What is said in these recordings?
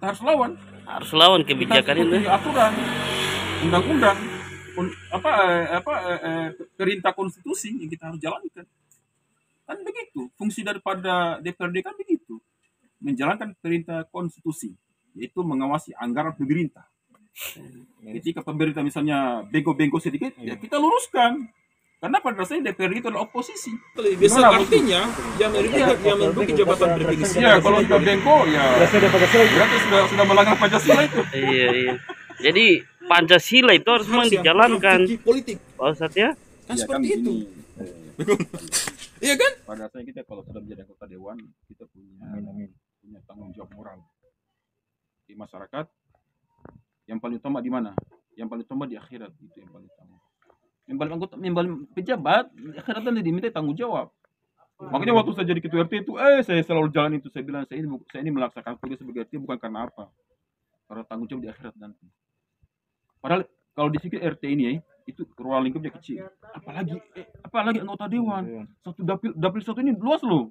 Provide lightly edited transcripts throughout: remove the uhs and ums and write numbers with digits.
kita harus lawan. Harus lawan Kita harus kebijakan itu. ikuti aturan, undang-undang, perintah konstitusi yang kita harus jalankan. Kan begitu. Fungsi daripada DPRD kan begitu, menjalankan perintah konstitusi, yaitu mengawasi anggaran pemerintah. Ketika pemerintah misalnya bengkok-bengkok sedikit, ya kita luruskan. Karena pada dasarnya DPRD itu adalah oposisi. Bisa artinya yang menduduki jabatan bergengsi. Ya, kalau sudah bengkok ya berarti sudah melanggar Pancasila itu. Iya. Jadi Pancasila itu harus memang dijalankan. Fikih politik. Pak Ustadz ya. Kan seperti itu. Iya kan? Pada dasarnya kita kalau sudah menjadi anggota dewan, kita punya tanggung jawab moral di masyarakat. Yang paling utama di mana? Yang paling utama di akhirat, itu yang paling utama. Yang paling pejabat akhirat kan diminta tanggung jawab. Makanya waktu saya jadi ketua RT itu, saya selalu jalan itu, saya bilang saya ini melaksanakan tugas sebagai RT bukan karena apa, karena tanggung jawab di akhirat nanti. Padahal kalau di sini RT ini itu ruang lingkupnya kecil, apalagi anggota dewan. Satu dapil satu ini luas loh.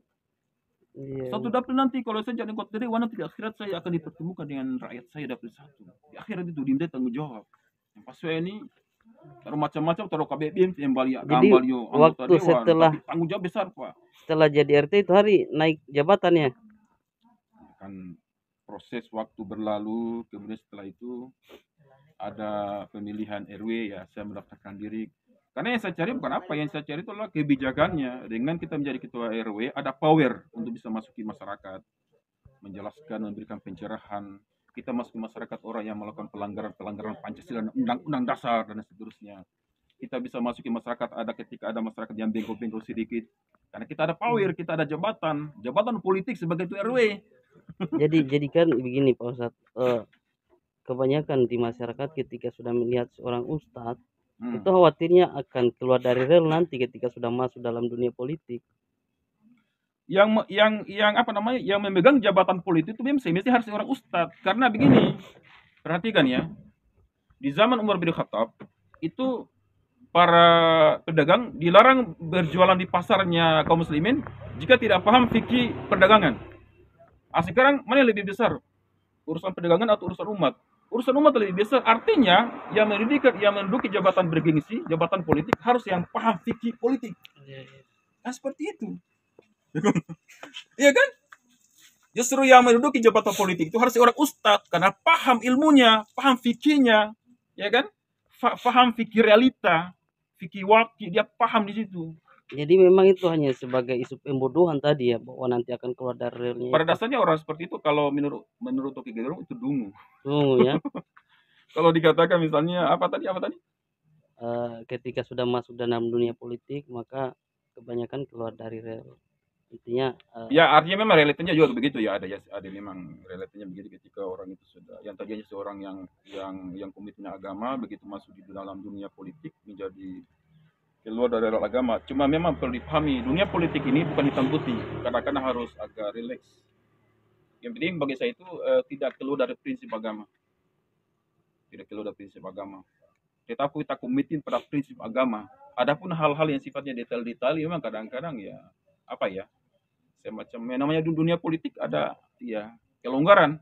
Satu dapil nanti kalau saya jadi anggota dewan nanti di akhirat saya akan dipertemukan dengan rakyat saya dapil satu. Di akhirat itu diminta tanggung jawab. Yang pas saya ini taruh macam-macam, taruh KBBM yang Jadi waktu dewan, setelah tanggung jawab besar Pak. setelah jadi RT itu hari naik jabatannya. Kan proses waktu berlalu, kemudian setelah itu ada pemilihan RW, ya saya mendaftarkan diri. Karena yang saya cari bukan apa, yang saya cari itu adalah kebijakannya. Dengan kita menjadi ketua RW ada power untuk bisa masuki masyarakat, menjelaskan, memberikan pencerahan. Kita masuk ke masyarakat orang yang melakukan pelanggaran Pancasila, undang-undang dasar dan seterusnya. Kita bisa masuk ke masyarakat ketika ada masyarakat yang bengkok-bengkok sedikit. Karena kita ada power, kita ada jabatan politik sebagai ketua RW. Jadi kan begini Pak Ustadz, kebanyakan di masyarakat ketika sudah melihat seorang ustadz itu khawatirnya akan keluar dari rel nanti ketika sudah masuk dalam dunia politik. Yang memegang jabatan politik itu memang mesti harus seorang ustadz. Karena begini, perhatikan ya, di zaman Umar bin Khattab itu para pedagang dilarang berjualan di pasarnya kaum muslimin jika tidak paham fikih perdagangan. Sekarang mana yang lebih besar, urusan perdagangan atau urusan umat? Urusan umat lebih besar. Artinya yang menduduki jabatan bergengsi, jabatan politik harus yang paham fikih politik. Nah seperti itu. Iya kan? Justru yang menduduki jabatan politik itu harus seorang ustadz karena paham ilmunya, paham fikihnya, ya kan? Paham fikih realita, fikih waktu, dia paham di situ. Jadi memang itu hanya sebagai isu pembodohan tadi ya, bahwa nanti akan keluar dari relnya. Pada dasarnya orang seperti itu kalau menurut Rocky Gerung itu dungu. Ya. Kalau dikatakan misalnya apa tadi? Ketika sudah masuk dalam dunia politik maka kebanyakan keluar dari rel. Intinya ya artinya memang realitanya juga begitu ya, ada memang realitanya begitu ketika orang itu sudah yang tadinya seorang yang komitmen agama begitu masuk di dalam dunia politik menjadi keluar dari rel agama. Cuma memang perlu dipahami dunia politik ini bukan hitam putih, kadang-kadang harus agak rileks. Yang penting bagi saya itu tidak keluar dari prinsip agama, tetapi kita komitin pada prinsip agama. Adapun hal-hal yang sifatnya detail-detail memang kadang-kadang ya semacam namanya dunia politik ada ya kelonggaran.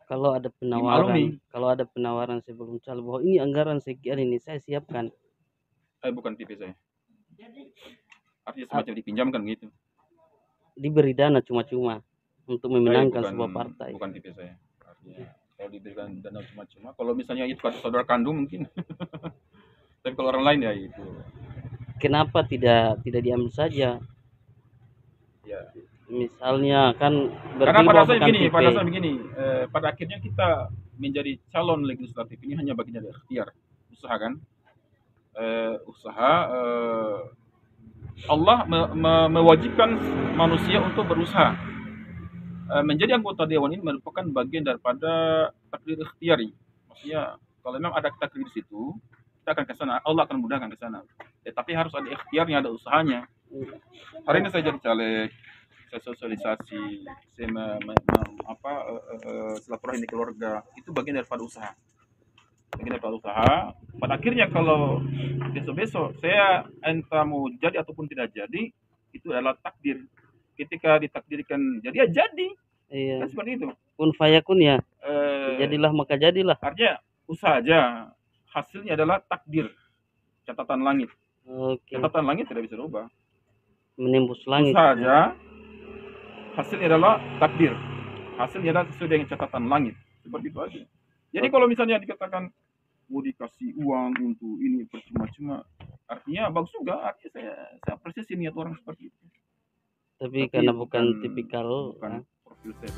Kalau ada penawaran sebelum calon bahwa ini anggaran sekian ini saya siapkan. Bukan tipe saya. Artinya semacam dipinjamkan gitu. Diberi dana cuma-cuma untuk memenangkan sebuah partai. Bukan tipe saya. Artinya kalau diberikan dana cuma-cuma, kalau misalnya itu kata saudara kandung mungkin. Tapi kalau orang lain ya itu. Kenapa tidak diambil saja? Ya. Misalnya kan karena pada saat begini, pada akhirnya kita menjadi calon legislatif ini hanya bagian dari ikhtiar, usaha kan, Allah mewajibkan manusia untuk berusaha. Menjadi anggota dewan ini merupakan bagian daripada takdir ikhtiyari. Maksudnya kalau memang ada takdir di situ, kita akan ke sana, Allah akan mudahkan ke sana. Tapi harus ada ikhtiarnya, ada usahanya. Hari ini saya jadi caleg, saya sosialisasi, saya silaturahmi di keluarga, itu bagian daripada usaha. Pada akhirnya kalau besok saya entah mau jadi ataupun tidak jadi, itu adalah takdir. Ketika ditakdirkan jadi ya jadi. Iya. Kan seperti itu. Kun fayakun ya. Eh, Jadilah maka jadilah. Artinya usaha aja, hasilnya adalah takdir, catatan langit. Oke. Catatan langit tidak bisa berubah. Menembus langit. Usaha aja, hasilnya adalah takdir. Hasilnya adalah sesuai dengan catatan langit. Seperti itu aja. Jadi kalau misalnya dikatakan mau dikasih uang untuk ini percuma-cuma, artinya bagus juga. Artinya saya apresiasi niat orang seperti itu. Tapi karena bukan bukan tipikal profil saya.